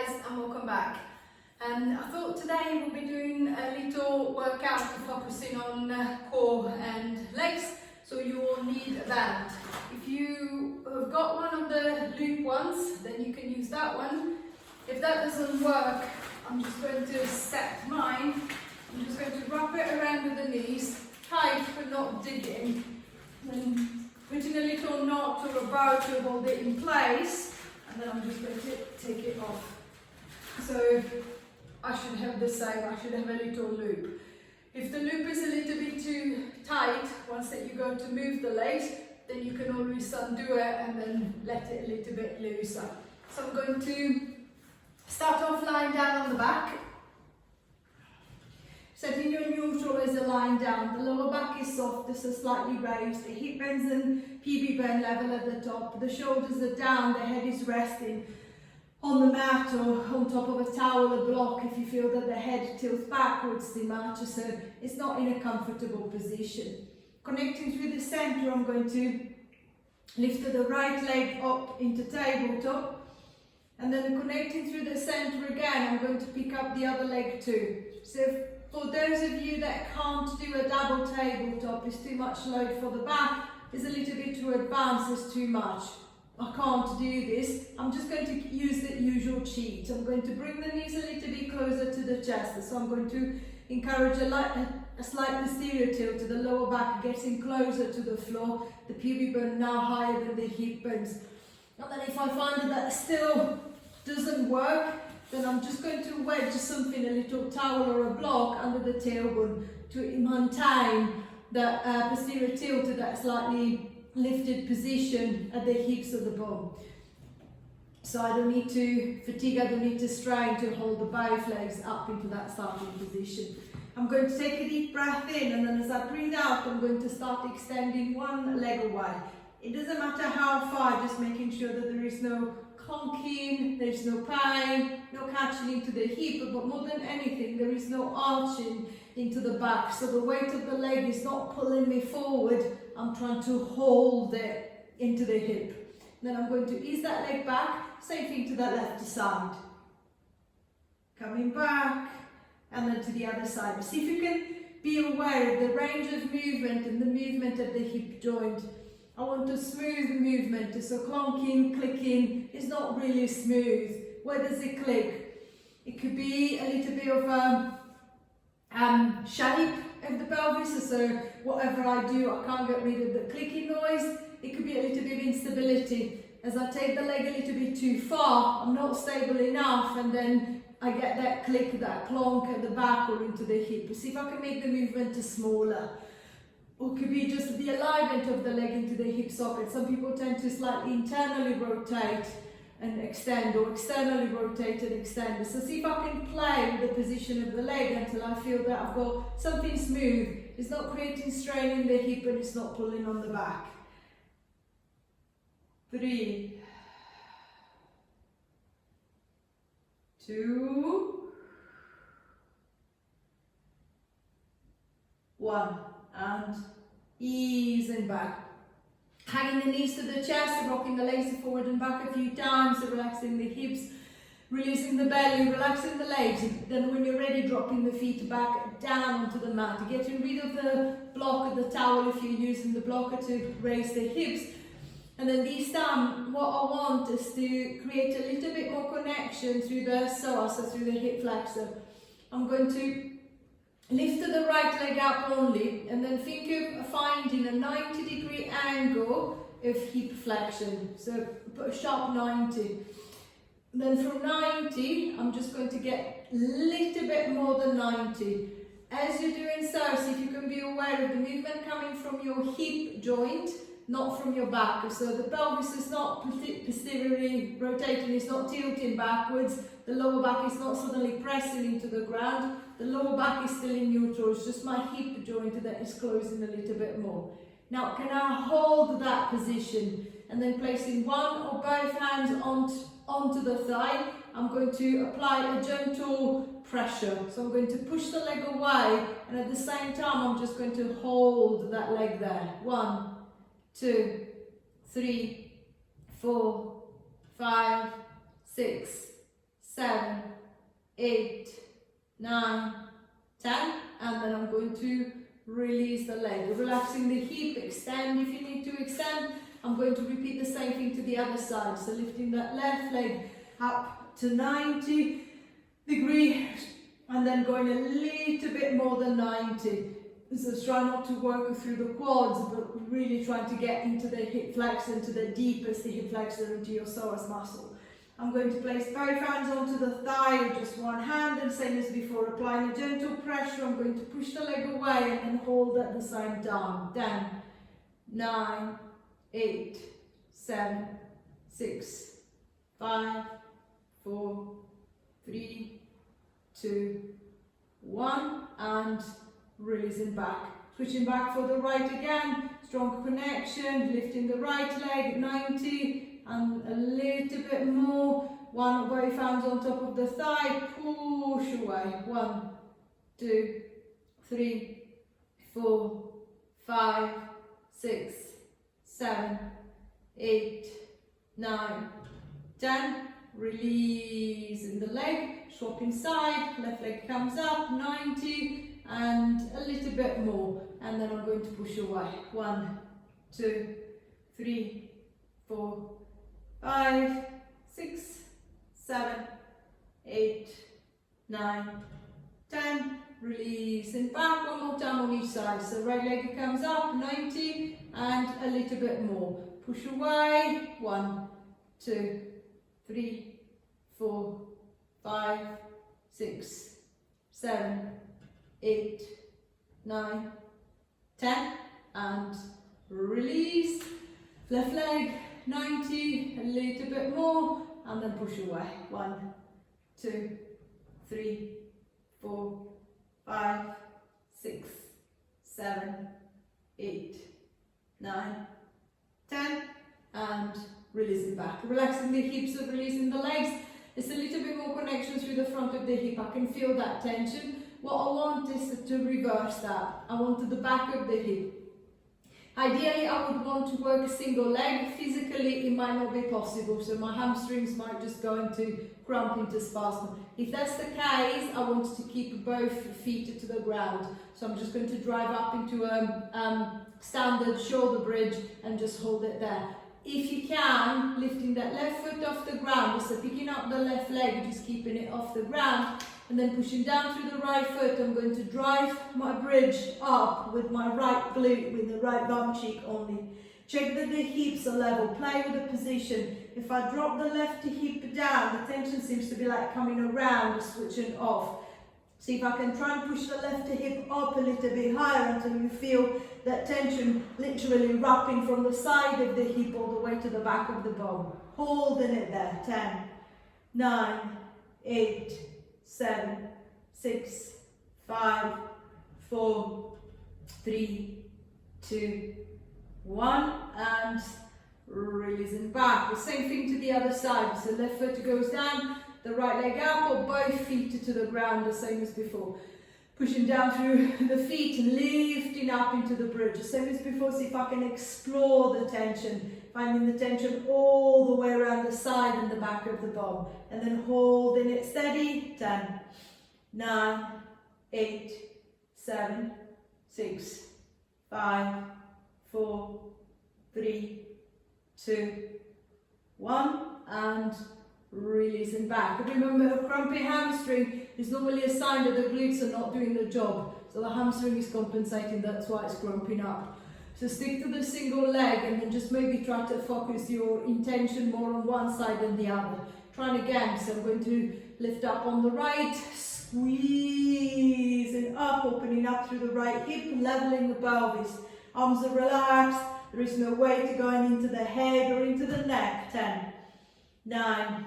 guys, and welcome back. I thought today we'll be doing a little workout focusing on core and legs, so you will need that. If you have got one of the loop ones, then you can use that one. If that doesn't work, I'm just going to set mine. I'm just going to wrap it around with the knees, tight but not digging, and putting a little knot or a bow to hold it in place, and then I'm just going to take it off. So I should have the same, I should have a little loop. If the loop is a little bit too tight, once that you go to move the legs, then you can always undo it and then let it a little bit looser. So I'm going to start off lying down on the back. Setting your neutral as a lying down. The lower back is soft, so slightly raised. The hip bones and PB bone level at the top. The shoulders are down, the head is resting on the mat or on top of a towel or block if you feel that the head tilts backwards too much, so it's not in a comfortable position. Connecting through the center, I'm going to lift the right leg up into tabletop, and then connecting through the center again, I'm going to pick up the other leg too. So for those of you that can't do a double tabletop, it's too much load for the back, it's a little bit too advanced, it's too much. I can't do this. I'm just going to use the usual cheat. I'm going to bring the knees a little bit closer to the chest. So I'm going to encourage a slight posterior tilt to the lower back, getting closer to the floor. The pubic bone now higher than the hip bones. And then if I find that still doesn't work, then I'm just going to wedge something, a little towel or a block under the tailbone to maintain the posterior tilt to that slightly lifted position at the hips of the bone. So I don't need to fatigue, I don't need to strain to hold the both legs up into that starting position. I'm going to take a deep breath in, and then as I breathe out, I'm going to start extending one leg away. It doesn't matter how far, just making sure that there is no clunking, there's no pain, no catching into the hip, but more than anything, there is no arching into the back. So the weight of the leg is not pulling me forward, I'm trying to hold it into the hip. Then I'm going to ease that leg back, same thing to the left side. Coming back, and then to the other side. See if you can be aware of the range of movement and the movement of the hip joint. I want a smooth movement, so clunking, clicking is not really smooth. Where does it click? It could be a little bit of shape of the pelvis, so whatever I do, I can't get rid of the clicking noise. It could be a little bit of instability. As I take the leg a little bit too far, I'm not stable enough, and then I get that click, that clonk at the back or into the hip. See if I can make the movement smaller. Or it could be just the alignment of the leg into the hip socket. Some people tend to slightly internally rotate and extend, or externally rotate and extend. So see if I can play with the position of the leg until I feel that I've got something smooth. It's not creating strain in the hip and it's not pulling on the back. 3, 2, 1. And easing back. Hanging the knees to the chest, rocking the legs forward and back a few times, so relaxing the hips, releasing the belly, relaxing the legs. Then when you're ready, dropping the feet back down onto the mat, getting rid of the block of the towel if you're using the blocker to raise the hips. And then this time, what I want is to create a little bit more connection through the psoas, so through the hip flexor. I'm going to lift the right leg up only, and then think of finding a 90-degree angle of hip flexion. So put a sharp 90. Then from 90, I'm just going to get a little bit more than 90. As you're doing so, see if you can be aware of the movement coming from your hip joint, not from your back. So the pelvis is not posteriorly rotating, it's not tilting backwards. The lower back is not suddenly pressing into the ground. The lower back is still in neutral, it's just my hip joint that is closing a little bit more. Now, can I hold that position? And then placing one or both hands onto the thigh, I'm going to apply a gentle pressure. So I'm going to push the leg away, and at the same time, I'm just going to hold that leg there. 1, 2, 3, 4, 5, 6, 7, 8, 9, 10, and then I'm going to release the leg, relaxing the hip, extend if you need to extend. I'm going to repeat the same thing to the other side, so lifting that left leg up to 90 degrees and then going a little bit more than 90. So try not to work through the quads, but really trying to get into the hip flexor, into the deepest hip flexor, into your psoas muscle. I'm going to place both hands onto the thigh with just one hand, and same as before, applying a gentle pressure. I'm going to push the leg away and then hold at the same time. 10, 9, 8, 7, 6, 5, 4, 3, 2, 1, and releasing back. Switching back for the right again, strong connection, lifting the right leg, 90, and a little bit more. One of both hands on top of the thigh, push away. 1, 2, 3, 4, 5, 6, 7, 8, 9, 10. Releasing the leg, swapping side, left leg comes up, 90, and a little bit more, and then I'm going to push away. 1, 2, 3, 4, 5, 6, 7, 8, 9, 10. Releasing back, one more time on each side. So right leg comes up, 90, and a little bit more. Push away. 1, 2, 3, 4, 5, 6, 7, 8, 9, 10, and release. Left leg, 90, a little bit more, and then push away. 1, 2, 3, 4, 5, 6, 7, 8, 9, 10, and releasing back. Relaxing the hips, so releasing the legs. There's a little bit more connection through the front of the hip. I can feel that tension. What I want is to reverse that. I want to the back of the hip. Ideally, I would want to work a single leg. Physically, it might not be possible, so my hamstrings might just go into cramp, into spasm. If that's the case, I want to keep both feet to the ground. So I'm just going to drive up into a standard shoulder bridge and just hold it there. If you can, lifting that left foot off the ground, so picking up the left leg, just keeping it off the ground, and then pushing down through the right foot. I'm going to drive my bridge up with my right glute, with the right bum cheek only. Check that the hips are level, play with the position. If I drop the left hip down, the tension seems to be like coming around, switching off. See if I can try and push the left hip up a little bit higher until you feel that tension literally wrapping from the side of the hip all the way to the back of the bone. Holding it there. 10, 9, 8, 7, 6, 5, 4, 3, 2, 1, and releasing back. The same thing to the other side. So left foot goes down, the right leg up, or both feet to the ground, the same as before. Pushing down through the feet and lifting up into the bridge, the same as before. See if I can explore the tension, finding the tension all the way around the side and the back of the bum, and then holding it steady. 10, 9, 8, 7, 6, 5, 4, 3, 2, 1, and releasing back. Remember, a crampy hamstring is normally a sign that the glutes are not doing the job. So the hamstring is compensating, that's why it's cramping up. So stick to the single leg and then just maybe try to focus your intention more on one side than the other. Trying again, so I'm going to lift up on the right, squeezing up, opening up through the right hip, leveling the pelvis. Arms are relaxed, there is no weight going into the head or into the neck. 10, 9,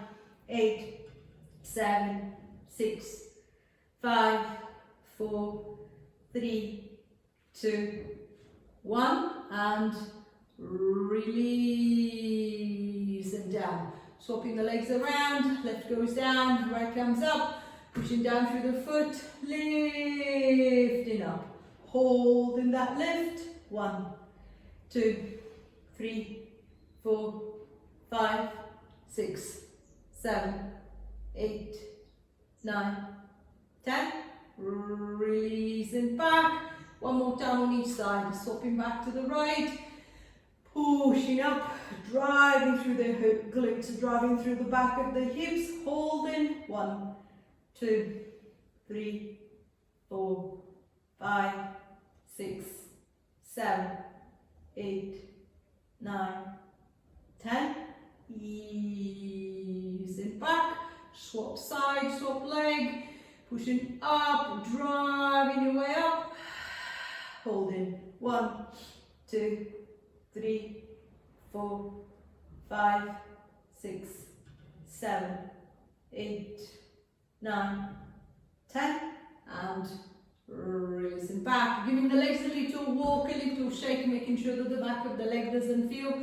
8, 7, 6, 5, 4, 3, 2, 1, and release and down. Swapping the legs around, left goes down, right comes up, pushing down through the foot, lifting up, holding that lift. 1, 2, 3, 4, 5, 6, 7, 8, 9, 10. Releasing back. One more time on each side. Swapping back to the right. Pushing up. Driving through the glutes. Driving through the back of the hips. Holding. 1, 2, 3, 4, 5, 6, 7, 8, 9, 10. Easing back. Swap side, swap leg. Pushing up, driving your way up. Holding. 1, 2, 3, 4, 5, 6, 7, 8, 9, 10. And releasing back. Giving the legs a little walk, a little shake, making sure that the back of the leg doesn't feel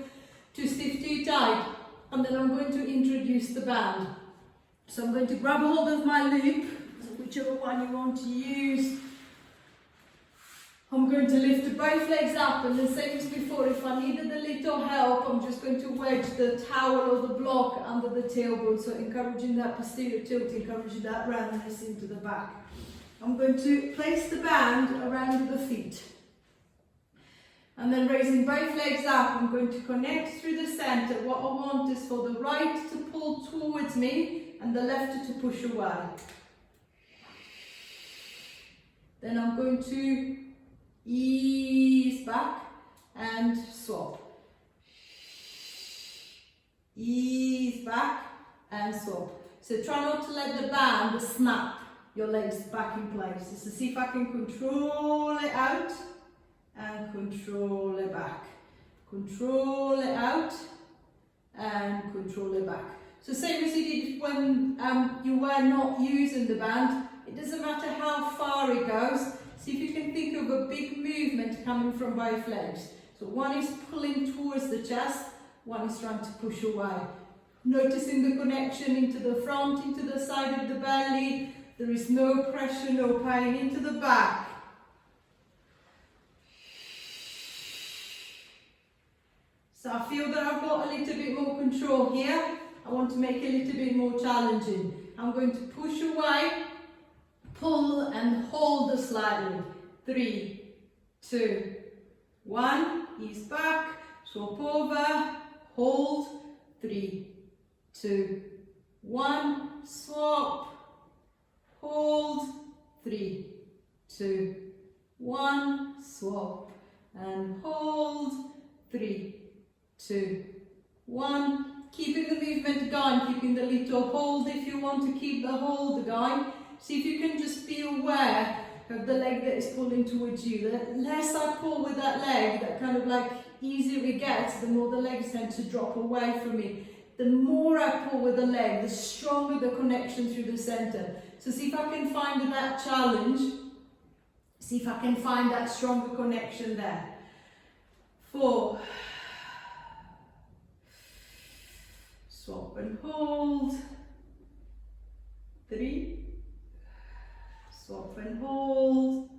too stiff, too tight. And then I'm going to introduce the band. So I'm going to grab a hold of my loop, whichever one you want to use. I'm going to lift both legs up, and the same as before, if I needed a little help, I'm just going to wedge the towel or the block under the tailbone, so encouraging that posterior tilt, encouraging that roundness into the back. I'm going to place the band around the feet. And then raising both legs up, I'm going to connect through the center. What I want is for the right to pull towards me and the left to push away. Then I'm going to ease back and swap. Ease back and swap. So try not to let the band snap your legs back in place. Just to see if I can control it out and control it back. Control it out and control it back. So same as you did when you were not using the band. It doesn't matter how far it goes. See if you can think of a big movement coming from both legs. So one is pulling towards the chest, one is trying to push away. Noticing the connection into the front, into the side of the belly. There is no pressure, no pain, into the back. So I feel that I've got a little bit more control here. I want to make it a little bit more challenging. I'm going to push away, pull and hold slightly. 3, 2, 1. Ease back, swap over, hold. 3, 2, 1. Swap, hold. 3, 2, 1. Swap and hold. 3, 2, 1. Keeping the movement going, keeping the little hold if you want to keep the hold going. See if you can just be aware of the leg that is pulling towards you. The less I pull with that leg, that kind of like easier it gets, the more the legs tend to drop away from me. The more I pull with the leg, the stronger the connection through the center. So see if I can find that challenge. See if I can find that stronger connection there. 4. Swap and hold. 3. Swap and hold.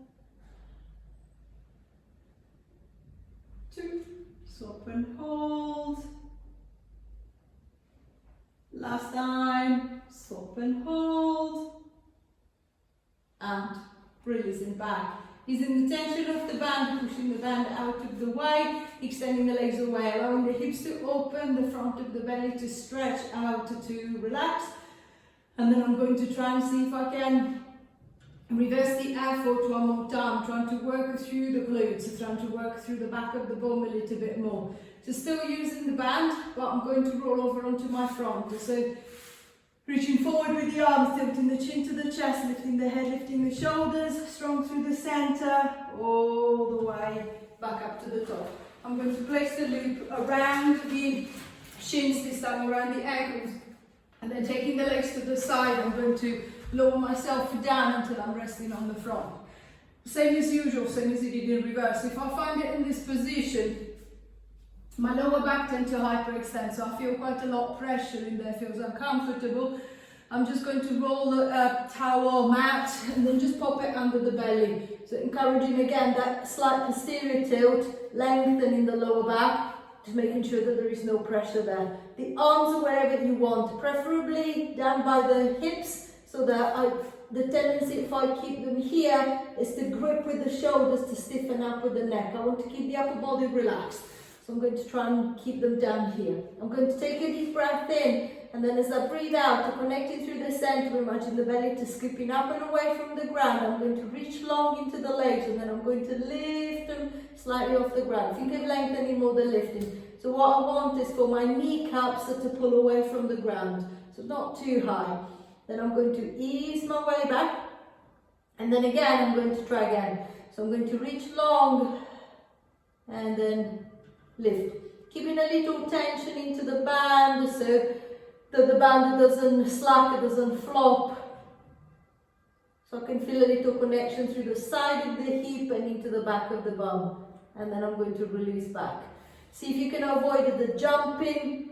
2. Swap and hold. Last time. Swap and hold. And releasing back. Easing the tension of the band, pushing the band out of the way, extending the legs away, allowing the hips to open, the front of the belly to stretch out to relax. And then I'm going to try and see if I can reverse the effort one more time, trying to work through the glutes, trying to work through the back of the bone a little bit more. So still using the band, but I'm going to roll over onto my front. So reaching forward with the arms, tilting the chin to the chest, lifting the head, lifting the shoulders, strong through the center, all the way back up to the top. I'm going to place the loop around the shins, this time around the ankles, and then taking the legs to the side, I'm going to lower myself down until I'm resting on the front. Same as usual, same as you did in reverse. If I find it in this position, my lower back tends to hyperextend, so I feel quite a lot of pressure in there, feels uncomfortable. I'm just going to roll the towel or mat and then just pop it under the belly. So encouraging again that slight posterior tilt, lengthening the lower back, Just making sure that there is no pressure there. The arms are wherever you want, preferably down by the hips, so that the tendency, if I keep them here, is to grip with the shoulders to stiffen up with the neck. I want to keep the upper body relaxed. So I'm going to try and keep them down here. I'm going to take a deep breath in, and then as I breathe out, to connecting through the center, imagine the belly to scooping up and away from the ground. I'm going to reach long into the legs, and then I'm going to lift them slightly off the ground. Think of lengthening more than lifting. So what I want is for my kneecaps to pull away from the ground, so not too high. Then I'm going to ease my way back, and then again I'm going to try again. So I'm going to reach long, and then lift. Keeping a little tension into the band, so that the band doesn't slack, it doesn't flop. So I can feel a little connection through the side of the hip and into the back of the bum. And then I'm going to release back. See if you can avoid the jumping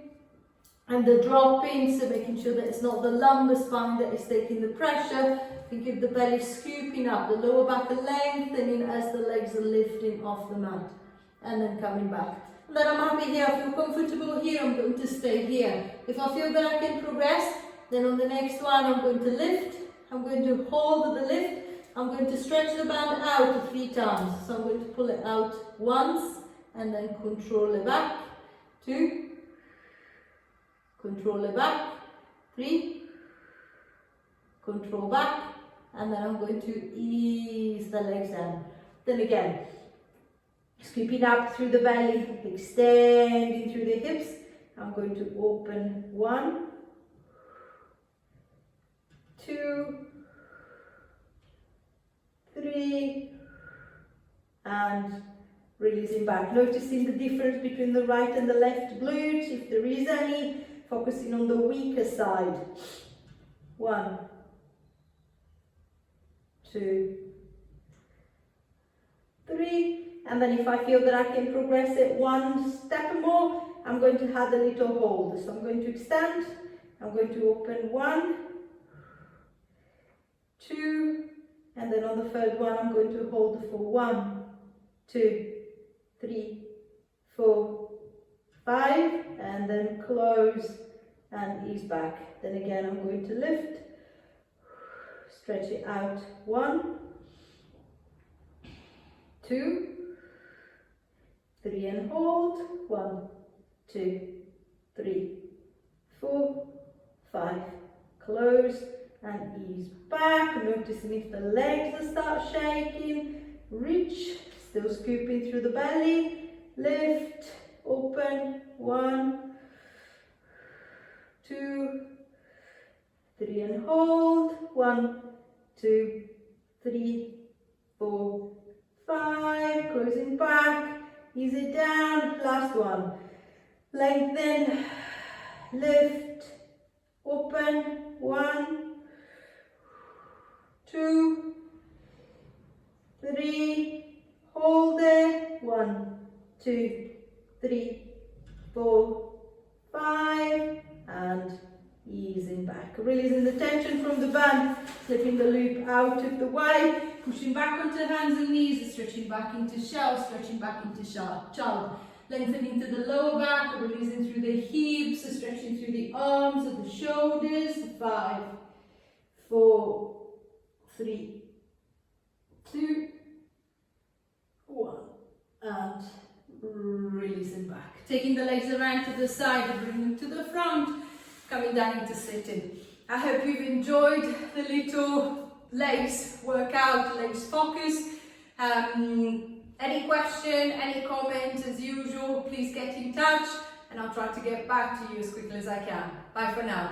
and the dropping, so making sure that it's not the lumbar spine that is taking the pressure. Think of the belly scooping up, the lower back lengthening as the legs are lifting off the mat. And then coming back. And then I'm happy here, I feel comfortable here, I'm going to stay here. If I feel that I can progress, then on the next one I'm going to lift, I'm going to hold the lift, I'm going to stretch the band out 3 times. So I'm going to pull it out once, and then control it back, 2, control it back, 3, control back, and then I'm going to ease the legs down. Then again, scooping up through the belly, extending through the hips. I'm going to open 1, 2, 3, and releasing back. Noticing the difference between the right and the left glute, if there is any, focusing on the weaker side. 1, 2, 3. And then if I feel that I can progress it 1 step more, I'm going to add a little hold. So I'm going to extend, I'm going to open 1, 2, and then on the third one I'm going to hold for 1, 2, 3, 4, 5, and then close and ease back. Then again I'm going to lift, stretch it out, 1, 2, 3 and hold, 1, 2, 3, 4, 5, close and ease back. Noticing if the legs start shaking, reach, still scooping through the belly, lift, open, 1, 2, 3 and hold, 1, 2, 3, 4, 5, closing back. Ease it down, last one. Lengthen, lift, open, 1, 2, 3, hold it, 1, 2, 3, 4, 5, and easing back. Releasing the tension from the band, slipping the loop out of the way, pushing back onto hands and knees, stretching back into shell, stretching back into child. Lengthening to the lower back, releasing through the hips, stretching through the arms and the shoulders. 5, 4, 3, 2, 1, and releasing back. Taking the legs around to the side and bringing them to the front, coming down into sitting. I hope you've enjoyed the little legs workout, legs focus. Any question, any comment, as usual, please get in touch and I'll try to get back to you as quickly as I can. Bye for now.